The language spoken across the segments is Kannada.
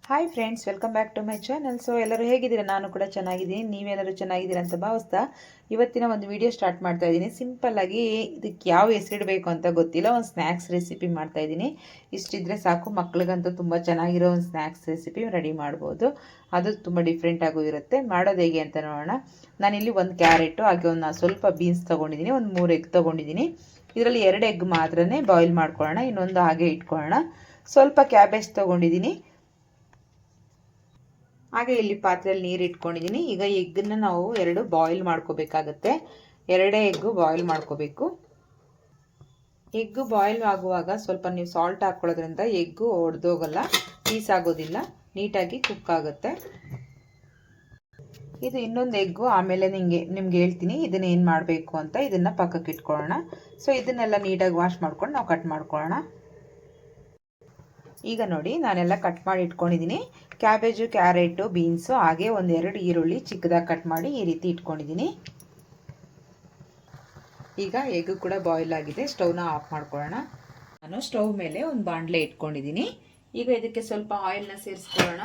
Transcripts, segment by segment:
Hi friends, welcome back to my channel. So ಎಲ್ಲರೂ ಹೇಗಿದ್ದೀರಾ? ನಾನು ಕೂಡ ಚೆನ್ನಾಗಿದ್ದೀನಿ. ನೀವೆಲ್ಲರೂ ಚೆನ್ನಾಗಿದ್ದೀರಾ ಅಂತ ಭಾವಿಸ್ತಾ ಇವತ್ತಿನ ಒಂದು ವಿಡಿಯೋ ಸ್ಟಾರ್ಟ್ ಮಾಡ್ತಾ ಇದ್ದೀನಿ. ಸಿಂಪಲ್ಲಾಗಿ ಇದಕ್ಕೆ ಯಾವ ಹೆಸರಿಡಬೇಕು ಅಂತ ಗೊತ್ತಿಲ್ಲ, ಒಂದು ಸ್ನ್ಯಾಕ್ಸ್ ರೆಸಿಪಿ ಮಾಡ್ತಾ ಇದ್ದೀನಿ. ಇಷ್ಟಿದ್ರೆ ಸಾಕು, ಮಕ್ಳಿಗಂತೂ ತುಂಬ ಚೆನ್ನಾಗಿರೋ ಒಂದು ಸ್ನ್ಯಾಕ್ಸ್ ರೆಸಿಪಿ ರೆಡಿ ಮಾಡ್ಬೋದು. ಅದು ತುಂಬ ಡಿಫ್ರೆಂಟಾಗೂ ಇರುತ್ತೆ. ಮಾಡೋದು ಹೇಗೆ ಅಂತ ನೋಡೋಣ. ನಾನಿಲ್ಲಿ ಒಂದು ಕ್ಯಾರೆಟು ಹಾಗೆ ಒಂದು ಸ್ವಲ್ಪ ಬೀನ್ಸ್ ತೊಗೊಂಡಿದ್ದೀನಿ, ಒಂದು 3 ಎಗ್ ತೊಗೊಂಡಿದ್ದೀನಿ. ಇದರಲ್ಲಿ 2 ಎಗ್ ಮಾತ್ರನೇ ಬಾಯ್ಲ್ ಮಾಡ್ಕೊಳ್ಳೋಣ, ಇನ್ನೊಂದು ಹಾಗೆ ಇಟ್ಕೊಳ್ಳೋಣ. ಸ್ವಲ್ಪ ಕ್ಯಾಬೇಜ್ ತೊಗೊಂಡಿದ್ದೀನಿ. ಹಾಗೆ ಇಲ್ಲಿ ಪಾತ್ರೆಯಲ್ಲಿ ನೀರು ಇಟ್ಕೊಂಡಿದ್ದೀನಿ. ಈಗ ಎಗ್ಗನ್ನು ನಾವು 2 ಬಾಯ್ಲ್ ಮಾಡ್ಕೋಬೇಕಾಗತ್ತೆ. 2 ಎಗ್ಗು ಬಾಯ್ಲ್ ಮಾಡ್ಕೋಬೇಕು. ಎಗ್ಗು ಬಾಯ್ಲ್ ಆಗುವಾಗ ಸ್ವಲ್ಪ ನೀವು ಸಾಲ್ಟ್ ಹಾಕ್ಕೊಳ್ಳೋದ್ರಿಂದ ಎಗ್ಗು ಒಡೆದೋಗಲ್ಲ, ಪೀಸ್ ಆಗೋದಿಲ್ಲ, ನೀಟಾಗಿ ಕುಕ್ ಆಗುತ್ತೆ. ಇದು ಇನ್ನೊಂದು ಎಗ್ಗು ಆಮೇಲೆ ನಿಮ್ಗೆ ಹೇಳ್ತೀನಿ ಇದನ್ನ ಏನು ಮಾಡಬೇಕು ಅಂತ. ಇದನ್ನು ಪಕ್ಕಕ್ಕೆ ಇಟ್ಕೊಳ್ಳೋಣ. ಸೊ ಇದನ್ನೆಲ್ಲ ನೀಟಾಗಿ ವಾಶ್ ಮಾಡ್ಕೊಂಡು ನಾವು ಕಟ್ ಮಾಡ್ಕೊಳ್ಳೋಣ. ಈಗ ನೋಡಿ, ನಾನೆಲ್ಲ ಕಟ್ ಮಾಡಿ ಇಟ್ಕೊಂಡಿದ್ದೀನಿ. ಕ್ಯಾಬೇಜು, ಕ್ಯಾರೆಟು, ಬೀನ್ಸು ಹಾಗೆ 1-2 ಈರುಳ್ಳಿ ಚಿಕ್ಕದಾಗಿ ಕಟ್ ಮಾಡಿ ಈ ರೀತಿ ಇಟ್ಕೊಂಡಿದ್ದೀನಿ. ಈಗ ಎಗ್ ಕೂಡ ಬಾಯ್ಲ್ ಆಗಿದೆ. ಸ್ಟವ್ನ ಆಫ್ ಮಾಡ್ಕೊಳ್ಳೋಣ. ನಾನು ಸ್ಟವ್ ಮೇಲೆ ಒಂದು ಬಾಣಲೆ ಇಟ್ಕೊಂಡಿದ್ದೀನಿ. ಈಗ ಇದಕ್ಕೆ ಸ್ವಲ್ಪ ಆಯಿಲ್ನ ಸೇರಿಸ್ಕೊಳ್ಳೋಣ.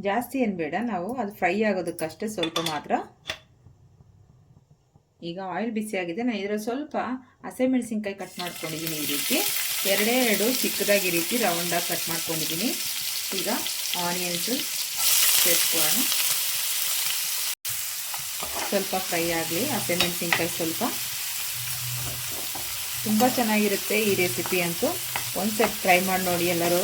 ಜಾಸ್ತಿ ಏನು ಬೇಡ, ನಾವು ಅದು ಫ್ರೈ ಆಗೋದಕ್ಕಷ್ಟೇ ಸ್ವಲ್ಪ ಮಾತ್ರ. ಈಗ ಆಯಿಲ್ ಬಿಸಿ ಆಗಿದೆ. ನಾನು ಇದರಲ್ಲಿ ಸ್ವಲ್ಪ ಹಸಿಮೆಣಸಿನ್ಕಾಯಿ ಕಟ್ ಮಾಡ್ಕೊಂಡಿದ್ದೀನಿ. ಈ ರೀತಿ 2 ಚಿಕ್ಕದಾಗಿ ಈ ರೀತಿ ರೌಂಡಾಗಿ ಕಟ್ ಮಾಡ್ಕೊಂಡಿದ್ದೀನಿ. ಈಗ ಆನಿಯನ್ಸು ಸೇರಿಸ್ಕೊಳ್ಳೋಣ. ಸ್ವಲ್ಪ ಫ್ರೈ ಆಗಲಿ ಹಸಿಮೆಣಸಿನ್ಕಾಯಿ ಸ್ವಲ್ಪ. ತುಂಬ ಚೆನ್ನಾಗಿರುತ್ತೆ ಈ ರೆಸಿಪಿ ಅಂತೂ. ಒಂದ್ಸರಿ ಟ್ರೈ ಮಾಡಿ ನೋಡಿ ಎಲ್ಲರೂ.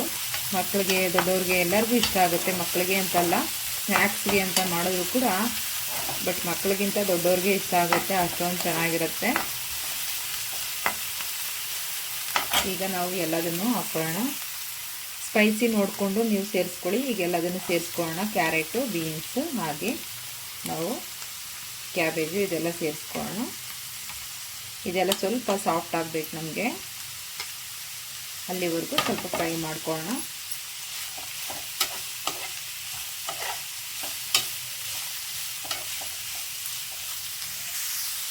ಮಕ್ಕಳಿಗೆ, ದೊಡ್ಡವ್ರಿಗೆ ಎಲ್ಲರಿಗೂ ಇಷ್ಟ ಆಗುತ್ತೆ. ಮಕ್ಕಳಿಗೆ ಅಂತಲ್ಲ, ಸ್ನ್ಯಾಕ್ಸ್ಗೆ ಅಂತ ಮಾಡಿದ್ರು ಕೂಡ, ಬಟ್ ಮಕ್ಕಳಿಗಿಂತ ದೊಡ್ಡವ್ರಿಗೆ ಇಷ್ಟ ಆಗುತ್ತೆ, ಅಷ್ಟೊಂದು ಚೆನ್ನಾಗಿರುತ್ತೆ. ಈಗ ನಾವು ಎಲ್ಲದನ್ನು ಹಾಕೊಳ್ಳೋಣ. ಸ್ಪೈಸಿ ನೋಡಿಕೊಂಡು ನೀವು ಸೇರಿಸ್ಕೊಳ್ಳಿ. ಈಗ ಎಲ್ಲದನ್ನು ಸೇರಿಸ್ಕೊಳ್ಳೋಣ. ಕ್ಯಾರೆಟು, ಬೀನ್ಸು ಹಾಗೆ ನಾವು ಕ್ಯಾಬೇಜು ಇದೆಲ್ಲ ಸೇರಿಸ್ಕೊಳ್ಳೋಣ. ಇದೆಲ್ಲ ಸ್ವಲ್ಪ ಸಾಫ್ಟ್ ಆಗಬೇಕು ನಮಗೆ, ಅಲ್ಲಿವರೆಗೂ ಸ್ವಲ್ಪ ಫ್ರೈ ಮಾಡ್ಕೊಳ್ಳೋಣ.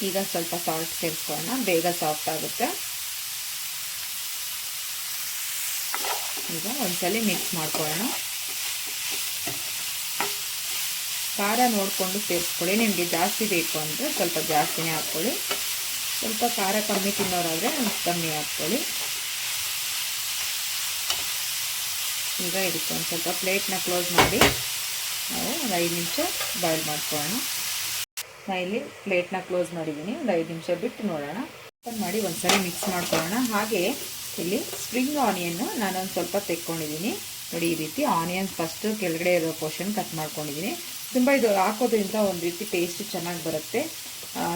ಈಗ ಸ್ವಲ್ಪ ಸಾಲ್ಟ್ ಸೇರಿಸ್ಕೊಳ್ಳೋಣ, ಬೇಗ ಸಾಫ್ಟ್ ಆಗುತ್ತೆ. ಈಗ ಒಂದ್ಸಲಿ ಮಿಕ್ಸ್ ಮಾಡ್ಕೊಳ್ಳೋಣ. ಖಾರ ನೋಡಿಕೊಂಡು ಸೇರಿಸ್ಕೊಳ್ಳಿ. ನಿಮಗೆ ಜಾಸ್ತಿ ಬೇಕು ಅಂದರೆ ಸ್ವಲ್ಪ ಜಾಸ್ತಿನೇ ಹಾಕ್ಕೊಳ್ಳಿ. ಸ್ವಲ್ಪ ಖಾರ ಕಮ್ಮಿ ತಿನ್ನೋರಾದರೆ ಕಮ್ಮಿ ಹಾಕ್ಕೊಳ್ಳಿ. ಈಗ ಇದಕ್ಕೆ ಒಂದು ಸ್ವಲ್ಪ ಪ್ಲೇಟ್ನ ಕ್ಲೋಸ್ ಮಾಡಿ ನಾವು ಒಂದು 5 ನಿಮಿಷ ಬಾಯ್ಲ್ ಮಾಡ್ಕೊಳ್ಳೋಣ. ನಾನು ಇಲ್ಲಿ ಪ್ಲೇಟ್ನ ಕ್ಲೋಸ್ ಮಾಡಿದ್ದೀನಿ. ಒಂದು 5 ನಿಮಿಷ ಬಿಟ್ಟು ನೋಡೋಣ. ಓಪನ್ ಮಾಡಿ ಒಂದ್ಸರಿ ಮಿಕ್ಸ್ ಮಾಡ್ಕೊಳ್ಳೋಣ. ಹಾಗೆ ಇಲ್ಲಿ ಸ್ಪ್ರಿಂಗ್ ಆನಿಯನ್ನು ನಾನೊಂದು ಸ್ವಲ್ಪ ತೆಕ್ಕೊಂಡಿದ್ದೀನಿ. ನೋಡಿ, ಈ ರೀತಿ ಆನಿಯನ್ ಫಸ್ಟು ಕೆಳಗಡೆ ಇರೋ ಪೋರ್ಷನ್ ಕಟ್ ಮಾಡ್ಕೊಂಡಿದ್ದೀನಿ. ತುಂಬ ಇದು ಹಾಕೋದ್ರಿಂದ ಒಂದು ರೀತಿ ಟೇಸ್ಟ್ ಚೆನ್ನಾಗಿ ಬರುತ್ತೆ.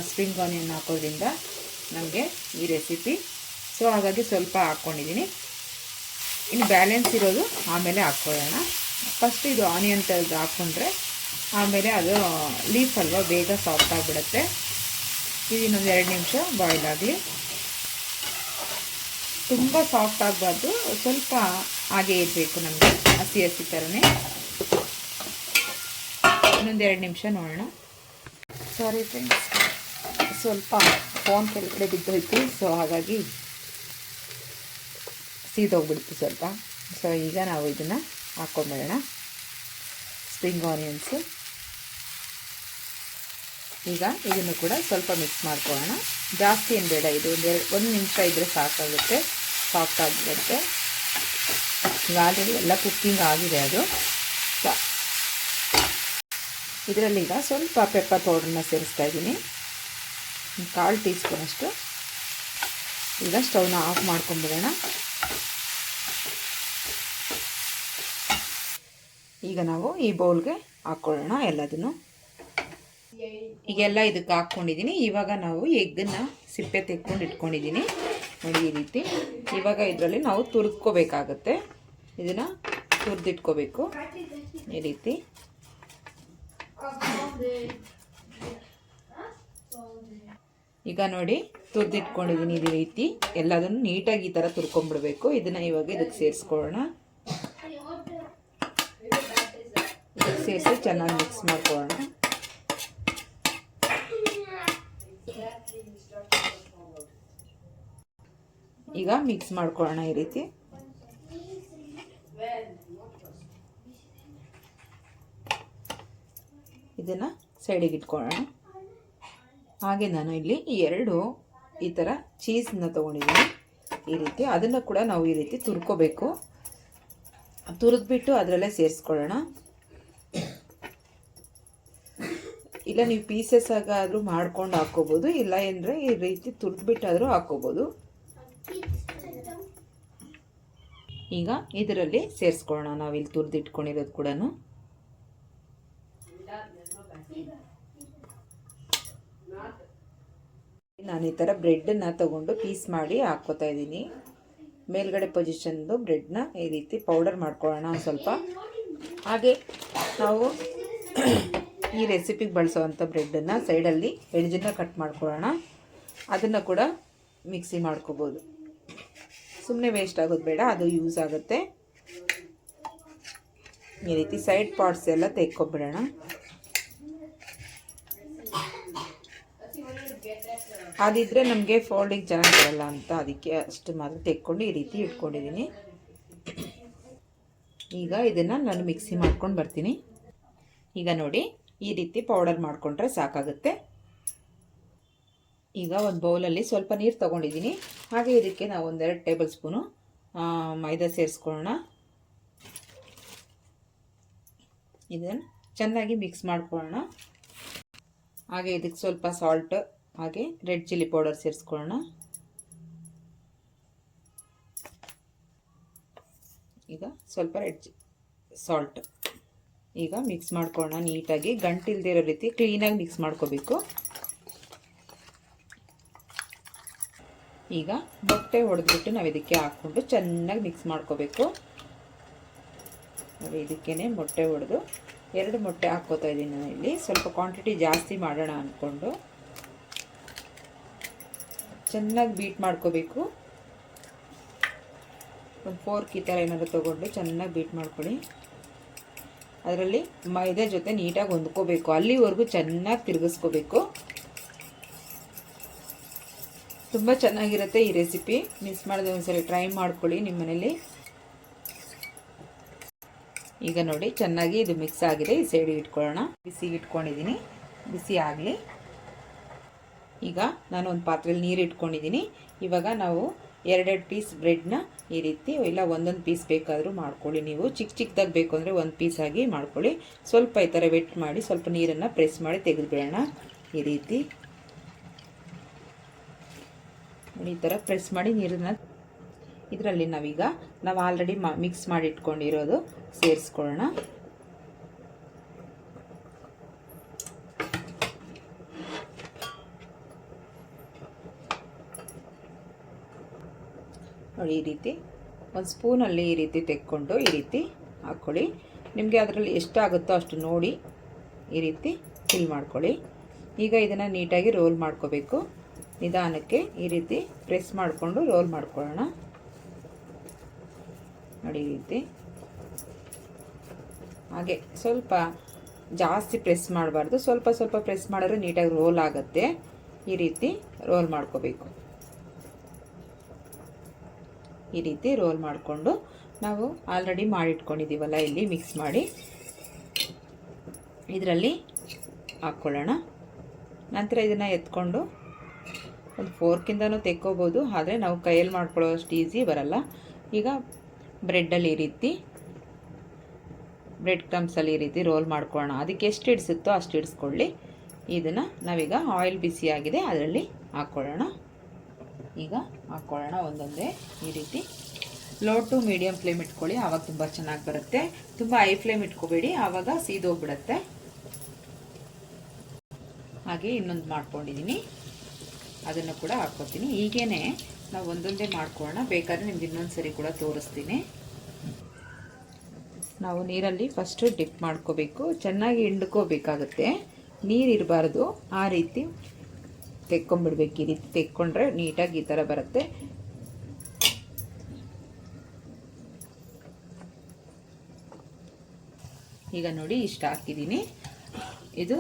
ಸ್ಪ್ರಿಂಗ್ ಆನಿಯನ್ ಹಾಕೋದ್ರಿಂದ ನಮಗೆ ಈ ರೆಸಿಪಿ. ಸೊ ಹಾಗಾಗಿ ಸ್ವಲ್ಪ ಹಾಕ್ಕೊಂಡಿದ್ದೀನಿ. ಇನ್ನು ಬ್ಯಾಲೆನ್ಸ್ ಇರೋದು ಆಮೇಲೆ ಹಾಕ್ಕೊಳ್ಳೋಣ. ಫಸ್ಟ್ ಇದು ಆನಿಯನ್ ತೆಗೆದು ಹಾಕ್ಕೊಂಡ್ರೆ ಆಮೇಲೆ ಅದು ಲೀಫ್ ಅಲ್ವಾ, ಬೇಗ ಸಾಫ್ಟ್ ಆಗಿಬಿಡುತ್ತೆ. ಇದು ಇನ್ನೊಂದು 2 ನಿಮಿಷ ಬಾಯ್ಲ್ ಆಗಲಿ. ತುಂಬ ಸಾಫ್ಟ್ ಆಗಬಾರ್ದು, ಸ್ವಲ್ಪ ಹಾಗೆ ಇರಬೇಕು ನಮಗೆ, ಹಸಿ ಹಸಿ ಥರನೇ. ಇನ್ನೊಂದು 2 ನಿಮಿಷ ನೋಡೋಣ. ಸಾರಿ ಫ್ರೆಂಡ್ಸ್, ಸ್ವಲ್ಪ ಫೋನ್ ಕೆಳಗಡೆ ಬಿದ್ದೋಯ್ತು. ಸೊ ಹಾಗಾಗಿ ಸೀದೋಗ್ಬಿಡ್ತು ಸ್ವಲ್ಪ. ಸೊ ಈಗ ನಾವು ಇದನ್ನು ಹಾಕ್ಕೊಂಬೇಡೋಣ, ಸ್ಪ್ರಿಂಗ್ ಆನಿಯನ್ಸು. ಈಗ ಇದನ್ನು ಕೂಡ ಸ್ವಲ್ಪ ಮಿಕ್ಸ್ ಮಾಡ್ಕೊಳ್ಳೋಣ. ಜಾಸ್ತಿ ಏನು ಬೇಡ, ಇದು 1 ನಿಮಿಷ ಇದ್ದರೆ ಸಾಕಾಗುತ್ತೆ, ಸಾಫ್ಟ್ ಆಗಿರುತ್ತೆ. ಈಗ ಆಲ್ರೆಡಿ ಎಲ್ಲ ಕುಕ್ಕಿಂಗ್ ಆಗಿದೆ ಅದು. ಇದರಲ್ಲಿ ಈಗ ಸ್ವಲ್ಪ ಪೆಪ್ಪರ್ ಪೌಡ್ರನ್ನ ಸೇರಿಸ್ತಾ ಇದ್ದೀನಿ, 1/4 ಟೀ ಸ್ಪೂನ್ ಅಷ್ಟು. ಈಗ ಸ್ಟವ್ನ ಆಫ್ ಮಾಡ್ಕೊಂಬಿಡೋಣ. ಈಗ ನಾವು ಈ ಬೌಲ್ಗೆ ಹಾಕ್ಕೊಳ್ಳೋಣ ಎಲ್ಲದನ್ನು. ಈಗೆಲ್ಲ ಇದಕ್ಕೆ ಹಾಕ್ಕೊಂಡಿದ್ದೀನಿ. ಇವಾಗ ನಾವು ಎಗ್ಗನ್ನು ಸಿಪ್ಪೆ ತೆಕ್ಕೊಂಡು ಇಟ್ಕೊಂಡಿದ್ದೀನಿ ನೋಡಿ, ಈ ರೀತಿ. ಇವಾಗ ಇದರಲ್ಲಿ ನಾವು ತುರಿದ್ಕೋಬೇಕಾಗತ್ತೆ. ಇದನ್ನು ತುರಿದಿಟ್ಕೋಬೇಕು ಈ ರೀತಿ. ಈಗ ನೋಡಿ, ತುರಿದಿಟ್ಕೊಂಡಿದ್ದೀನಿ ಈ ರೀತಿ. ಎಲ್ಲದನ್ನು ನೀಟಾಗಿ ಈ ಥರ ತುರ್ಕೊಂಡ್ಬಿಡ್ಬೇಕು. ಇದನ್ನು ಇವಾಗ ಇದಕ್ಕೆ ಸೇರಿಸ್ಕೊಳ್ಳೋಣ. ಇದಕ್ಕೆ ಸೇರಿಸಿ ಚೆನ್ನಾಗಿ ಮಿಕ್ಸ್ ಮಾಡ್ಕೊಳ್ಳೋಣ. ಈಗ ಮಿಕ್ಸ್ ಮಾಡ್ಕೊಳ್ಳೋಣ ಈ ರೀತಿ. ಇದನ್ನು ಸೈಡಿಗೆ ಇಟ್ಕೊಳ್ಳೋಣ. ಹಾಗೆ ನಾನು ಇಲ್ಲಿ 2 ಈ ಥರ ಚೀಸನ್ನ ತೊಗೊಂಡಿದ್ದೀನಿ ಈ ರೀತಿ. ಅದನ್ನು ಕೂಡ ನಾವು ಈ ರೀತಿ ತುರ್ಕೋಬೇಕು. ತುರಿದ್ಬಿಟ್ಟು ಅದರಲ್ಲೇ ಸೇರಿಸ್ಕೊಳ್ಳೋಣ. ಇಲ್ಲ ನೀವು ಪೀಸಸ್ ಆಗಾದರೂ ಮಾಡ್ಕೊಂಡು ಹಾಕ್ಕೋಬೋದು, ಇಲ್ಲ ಅಂದರೆ ಈ ರೀತಿ ತುರಿದ್ಬಿಟ್ಟಾದರೂ ಹಾಕ್ಕೋಬೋದು. ಈಗ ಇದರಲ್ಲಿ ಸೇರಿಸ್ಕೊಳ್ಳೋಣ ನಾವಿಲ್ಲಿ ತುರಿದಿಟ್ಕೊಂಡಿರೋದು ಕೂಡ. ನಾನು ಈ ಥರ ಬ್ರೆಡ್ಡನ್ನು ತಗೊಂಡು ಪೀಸ್ ಮಾಡಿ ಹಾಕ್ಕೋತಾ ಇದ್ದೀನಿ. ಮೇಲ್ಗಡೆ ಪೊಸಿಷನ್ದು ಬ್ರೆಡ್ನ ಈ ರೀತಿ ಪೌಡರ್ ಮಾಡ್ಕೊಳ್ಳೋಣ ಸ್ವಲ್ಪ. ಹಾಗೆ ನಾವು ಈ ರೆಸಿಪಿಗೆ ಬಳಸೋವಂಥ ಬ್ರೆಡ್ಡನ್ನು ಸೈಡಲ್ಲಿ ಎಡ್ಜನ್ನು ಕಟ್ ಮಾಡ್ಕೊಳ್ಳೋಣ. ಅದನ್ನು ಕೂಡ ಮಿಕ್ಸಿ ಮಾಡ್ಕೋಬೋದು. ಸುಮ್ಮನೆ ವೇಸ್ಟ್ ಆಗೋದು ಬೇಡ, ಅದು ಯೂಸ್ ಆಗುತ್ತೆ. ಈ ರೀತಿ ಸೈಡ್ ಪಾರ್ಟ್ಸ್ ಎಲ್ಲ ತೆಕ್ಕೊಬಿಡೋಣ. ಅದಿದ್ರೆ ನಮಗೆ ಫೋಲ್ಡಿಂಗ್ ಚೆನ್ನಾಗಿ ಬರಲ್ಲ ಅಂತ ಅದಕ್ಕೆ ಅಷ್ಟು ಮಾತ್ರ ತೆಕ್ಕೊಂಡು ಈ ರೀತಿ ಇಟ್ಕೊಂಡಿದ್ದೀನಿ. ಈಗ ಇದನ್ನು ನಾನು ಮಿಕ್ಸಿ ಮಾಡ್ಕೊಂಡು ಬರ್ತೀನಿ. ಈಗ ನೋಡಿ ಈ ರೀತಿ ಪೌಡರ್ ಮಾಡಿಕೊಂಡ್ರೆ ಸಾಕಾಗುತ್ತೆ. ಈಗ ಒಂದು ಬೌಲಲ್ಲಿ ಸ್ವಲ್ಪ ನೀರು ತೊಗೊಂಡಿದ್ದೀನಿ. ಹಾಗೆ ಇದಕ್ಕೆ ನಾವು 1-2 ಟೇಬಲ್ ಸ್ಪೂನು ಮೈದಾ ಸೇರಿಸ್ಕೊಳ್ಳೋಣ. ಇದನ್ನು ಚೆನ್ನಾಗಿ ಮಿಕ್ಸ್ ಮಾಡ್ಕೊಳ್ಳೋಣ. ಹಾಗೆ ಇದಕ್ಕೆ ಸ್ವಲ್ಪ ಸಾಲ್ಟ್ ಹಾಗೆ ರೆಡ್ ಚಿಲ್ಲಿ ಪೌಡರ್ ಸೇರಿಸ್ಕೊಳ್ಳೋಣ. ಈಗ ಸ್ವಲ್ಪ ಸಾಲ್ಟ್ ಈಗ ಮಿಕ್ಸ್ ಮಾಡ್ಕೊಳ್ಳೋಣ ನೀಟಾಗಿ. ಗಂಟಿಲ್ದೇ ಇರೋ ರೀತಿ ಕ್ಲೀನಾಗಿ ಮಿಕ್ಸ್ ಮಾಡ್ಕೋಬೇಕು. ಈಗ ಮೊಟ್ಟೆ ಹೊಡೆದ್ಬಿಟ್ಟು ನಾವು ಇದಕ್ಕೆ ಹಾಕ್ಕೊಂಡು ಚೆನ್ನಾಗಿ ಮಿಕ್ಸ್ ಮಾಡ್ಕೋಬೇಕು. ನೋಡಿ ಇದಕ್ಕೇ ಮೊಟ್ಟೆ ಹೊಡೆದು 2 ಮೊಟ್ಟೆ ಹಾಕ್ಕೋತಾ ಇದ್ದೀನಿ ನಾನು ಇಲ್ಲಿ. ಸ್ವಲ್ಪ ಕ್ವಾಂಟಿಟಿ ಜಾಸ್ತಿ ಮಾಡೋಣ ಅಂದ್ಕೊಂಡು ಚೆನ್ನಾಗಿ ಬೀಟ್ ಮಾಡ್ಕೋಬೇಕು. ಒಂದು ಫೋರ್ಕ್ ಈ ಥರ ಏನಾದರೂ ತೊಗೊಂಡು ಚೆನ್ನಾಗಿ ಬೀಟ್ ಮಾಡ್ಕೊಳ್ಳಿ. ಅದರಲ್ಲಿ ಮೈದಾ ಜೊತೆ ನೀಟಾಗಿ ಹೊಂದ್ಕೋಬೇಕು. ಅಲ್ಲಿವರೆಗೂ ಚೆನ್ನಾಗಿ ತಿರುಗಿಸ್ಕೋಬೇಕು. ತುಂಬ ಚೆನ್ನಾಗಿರುತ್ತೆ ಈ ರೆಸಿಪಿ. ಮಿಸ್ ಮಾಡಿದ್ರೆ ಒಂದ್ಸಲ ಟ್ರೈ ಮಾಡ್ಕೊಳ್ಳಿ ನಿಮ್ಮ ಮನೇಲಿ. ಈಗ ನೋಡಿ ಚೆನ್ನಾಗಿ ಇದು ಮಿಕ್ಸ್ ಆಗಿದೆ. ಈ ಸೈಡಿಗೆ ಇಟ್ಕೊಳ್ಳೋಣ. ಬಿಸಿಗೆ ಇಟ್ಕೊಂಡಿದ್ದೀನಿ, ಬಿಸಿ ಆಗಲಿ. ಈಗ ನಾನು ಒಂದು ಪಾತ್ರೆಯಲ್ಲಿ ನೀರು ಇಟ್ಕೊಂಡಿದ್ದೀನಿ. ಇವಾಗ ನಾವು 2 ಪೀಸ್ ಬ್ರೆಡ್ನ ಈ ರೀತಿ, ಇಲ್ಲ ಒಂದೊಂದು ಪೀಸ್ ಬೇಕಾದರೂ ಮಾಡ್ಕೊಳ್ಳಿ. ನೀವು ಚಿಕ್ಕದಾಗಿ ಬೇಕು ಅಂದರೆ 1 ಪೀಸ್ ಆಗಿ ಮಾಡ್ಕೊಳ್ಳಿ. ಸ್ವಲ್ಪ ಈ ಥರ ವೆಟ್ ಮಾಡಿ ಸ್ವಲ್ಪ ನೀರನ್ನು ಪ್ರೆಸ್ ಮಾಡಿ ತೆಗೆದುಬಿಡೋಣ. ಈ ರೀತಿ ಈ ಥರ ಪ್ರೆಸ್ ಮಾಡಿ ನೀರನ್ನು ಇದರಲ್ಲಿ ನಾವು ಆಲ್ರೆಡಿ ಮಿಕ್ಸ್ ಮಾಡಿ ಇಟ್ಕೊಂಡಿರೋದು ಸೇರಿಸ್ಕೊಳ್ಳೋಣ. ನೋಡಿ ಈ ರೀತಿ ಒಂದು ಸ್ಪೂನಲ್ಲಿ ಈ ರೀತಿ ತೆಕ್ಕೊಂಡು ಈ ರೀತಿ ಹಾಕ್ಕೊಳ್ಳಿ. ನಿಮಗೆ ಅದರಲ್ಲಿ ಎಷ್ಟಾಗುತ್ತೋ ಅಷ್ಟು ನೋಡಿ ಈ ರೀತಿ ಫಿಲ್ ಮಾಡ್ಕೊಳ್ಳಿ. ಈಗ ಇದನ್ನು ನೀಟಾಗಿ ರೋಲ್ ಮಾಡ್ಕೋಬೇಕು. ನಿಧಾನಕ್ಕೆ ಈ ರೀತಿ ಪ್ರೆಸ್ ಮಾಡಿಕೊಂಡು ರೋಲ್ ಮಾಡ್ಕೊಳ್ಳೋಣ. ನೋಡಿ ಈ ರೀತಿ. ಹಾಗೆ ಸ್ವಲ್ಪ ಜಾಸ್ತಿ ಪ್ರೆಸ್ ಮಾಡಬಾರ್ದು, ಸ್ವಲ್ಪ ಸ್ವಲ್ಪ ಪ್ರೆಸ್ ಮಾಡಿದ್ರೆ ನೀಟಾಗಿ ರೋಲ್ ಆಗುತ್ತೆ. ಈ ರೀತಿ ರೋಲ್ ಮಾಡ್ಕೋಬೇಕು. ಈ ರೀತಿ ರೋಲ್ ಮಾಡಿಕೊಂಡು ನಾವು ಆಲ್ರೆಡಿ ಮಾಡಿಟ್ಕೊಂಡಿದ್ದೀವಲ್ಲ ಇಲ್ಲಿ ಮಿಕ್ಸ್ ಮಾಡಿ ಇದರಲ್ಲಿ ಹಾಕ್ಕೊಳ್ಳೋಣ. ನಂತರ ಇದನ್ನು ಎತ್ಕೊಂಡು ಒಂದು ಫೋರ್ಕಿಂದನೂ ತೆಕ್ಕೋಬೋದು, ಆದರೆ ನಾವು ಕೈಯಲ್ಲಿ ಮಾಡ್ಕೊಳ್ಳೋ ಅಷ್ಟು ಈಸಿ ಬರಲ್ಲ. ಈಗ ಬ್ರೆಡ್ಡಲ್ಲಿ ಈ ರೀತಿ ಬ್ರೆಡ್ ಕ್ರಮ್ಸಲ್ಲಿ ಈ ರೀತಿ ರೋಲ್ ಮಾಡ್ಕೊಳ್ಳೋಣ. ಅದಕ್ಕೆ ಎಷ್ಟು ಹಿಡಿಸುತ್ತೋ ಅಷ್ಟು ಹಿಡಿಸ್ಕೊಳ್ಳಿ. ಇದನ್ನು ನಾವೀಗ ಆಯಿಲ್ ಬಿಸಿಯಾಗಿದೆ ಅದರಲ್ಲಿ ಹಾಕ್ಕೊಳ್ಳೋಣ. ಈಗ ಹಾಕ್ಕೊಳ್ಳೋಣ ಒಂದೊಂದೇ ಈ ರೀತಿ. ಲೋ ಟು ಮೀಡಿಯಮ್ ಫ್ಲೇಮ್ ಇಟ್ಕೊಳ್ಳಿ, ಆವಾಗ ತುಂಬ ಚೆನ್ನಾಗಿ ಬರುತ್ತೆ. ತುಂಬ ಹೈ ಫ್ಲೇಮ್ ಇಟ್ಕೋಬೇಡಿ, ಆವಾಗ ಸೀದೋಗ್ಬಿಡುತ್ತೆ. ಹಾಗೆ ಇನ್ನೊಂದು ಮಾಡ್ಕೊಂಡಿದ್ದೀನಿ, ಅದನ್ನು ಕೂಡ ಹಾಕ್ಕೊತೀನಿ. ಹೀಗೇ ನಾವು ಒಂದೊಂದೇ ಮಾಡ್ಕೊಳ್ಳೋಣ. ಬೇಕಾದರೆ ನಿಮ್ಗೆ ಇನ್ನೊಂದು ಸರಿ ಕೂಡ ತೋರಿಸ್ತೀನಿ. ನಾವು ನೀರಲ್ಲಿ ಫಸ್ಟು ಡಿಪ್ ಮಾಡ್ಕೋಬೇಕು. ಚೆನ್ನಾಗಿ ಹಿಂಡ್ಕೋಬೇಕಾಗುತ್ತೆ, ನೀರಿರಬಾರ್ದು. ಆ ರೀತಿ ತೆಕ್ಕೊಂಬಿಡ್ಬೇಕು. ಈ ರೀತಿ ತೆಕ್ಕೊಂಡ್ರೆ ನೀಟಾಗಿ ಈ ಥರ ಬರುತ್ತೆ. ಈಗ ನೋಡಿ ಇಷ್ಟು ಹಾಕಿದ್ದೀನಿ. ಇದು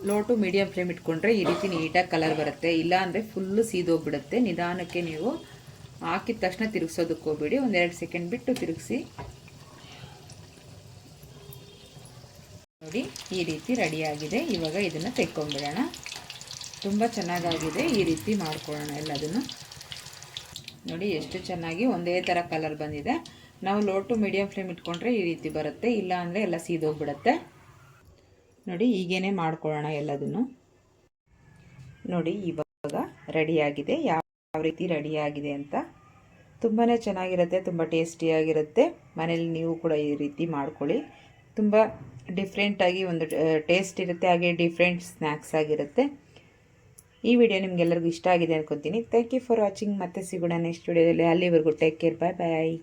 ಲೋ ಟು ಮೀಡಿಯಮ್ ಫ್ಲೇಮ್ ಇಟ್ಕೊಂಡ್ರೆ ಈ ರೀತಿ ನೀಟಾಗಿ ಕಲರ್ ಬರುತ್ತೆ. ಇಲ್ಲ ಅಂದರೆ ಫುಲ್ಲು ಸೀದೋಗ್ಬಿಡುತ್ತೆ. ನಿಧಾನಕ್ಕೆ ನೀವು ಹಾಕಿದ ತಕ್ಷಣ ತಿರುಗಿಸೋದಕ್ಕೆ ಹೋಗ್ಬೇಡಿ, 1-2 ಸೆಕೆಂಡ್ ಬಿಟ್ಟು ತಿರುಗಿಸಿ. ನೋಡಿ ಈ ರೀತಿ ರೆಡಿಯಾಗಿದೆ. ಇವಾಗ ಇದನ್ನು ತೆಕ್ಕೊಂಬಿಡೋಣ. ತುಂಬ ಚೆನ್ನಾಗಾಗಿದೆ. ಈ ರೀತಿ ಮಾಡ್ಕೊಳ್ಳೋಣ ಎಲ್ಲದನ್ನು. ನೋಡಿ ಎಷ್ಟು ಚೆನ್ನಾಗಿ ಒಂದೇ ಥರ ಕಲರ್ ಬಂದಿದೆ. ನಾವು ಲೋ ಟು ಮೀಡಿಯಮ್ ಫ್ಲೇಮ್ ಇಟ್ಕೊಂಡ್ರೆ ಈ ರೀತಿ ಬರುತ್ತೆ, ಇಲ್ಲ ಅಂದರೆ ಎಲ್ಲ ಸೀದೋಗ್ಬಿಡುತ್ತೆ. ನೋಡಿ ಹೀಗೇ ಮಾಡ್ಕೊಳ್ಳೋಣ ಎಲ್ಲದನ್ನು. ನೋಡಿ ಇವಾಗ ರೆಡಿಯಾಗಿದೆ, ಯಾವ ರೀತಿ ರೆಡಿಯಾಗಿದೆ ಅಂತ. ತುಂಬಾ ಚೆನ್ನಾಗಿರುತ್ತೆ, ತುಂಬ ಟೇಸ್ಟಿಯಾಗಿರುತ್ತೆ. ಮನೇಲಿ ನೀವು ಕೂಡ ಈ ರೀತಿ ಮಾಡ್ಕೊಳ್ಳಿ. ತುಂಬ ಡಿಫ್ರೆಂಟಾಗಿ ಒಂದು ಟೇಸ್ಟ್ ಇರುತ್ತೆ, ಹಾಗೆ ಡಿಫ್ರೆಂಟ್ ಸ್ನ್ಯಾಕ್ಸ್ ಆಗಿರುತ್ತೆ. ಈ ವಿಡಿಯೋ ನಿಮಗೆಲ್ಲರಿಗೂ ಇಷ್ಟ ಆಗಿದೆ ಅನ್ಕೊತೀನಿ. Thank you for watching. ಮತ್ತೆ ಸಿಗೋಣ ನೆಕ್ಸ್ಟ್ ವಿಡಿಯೋದಲ್ಲಿ. ಅಲ್ಲಿವರೆಗೂ ಟೇಕ್ ಕೇರ್, ಬಾಯ್ ಬಾಯ್.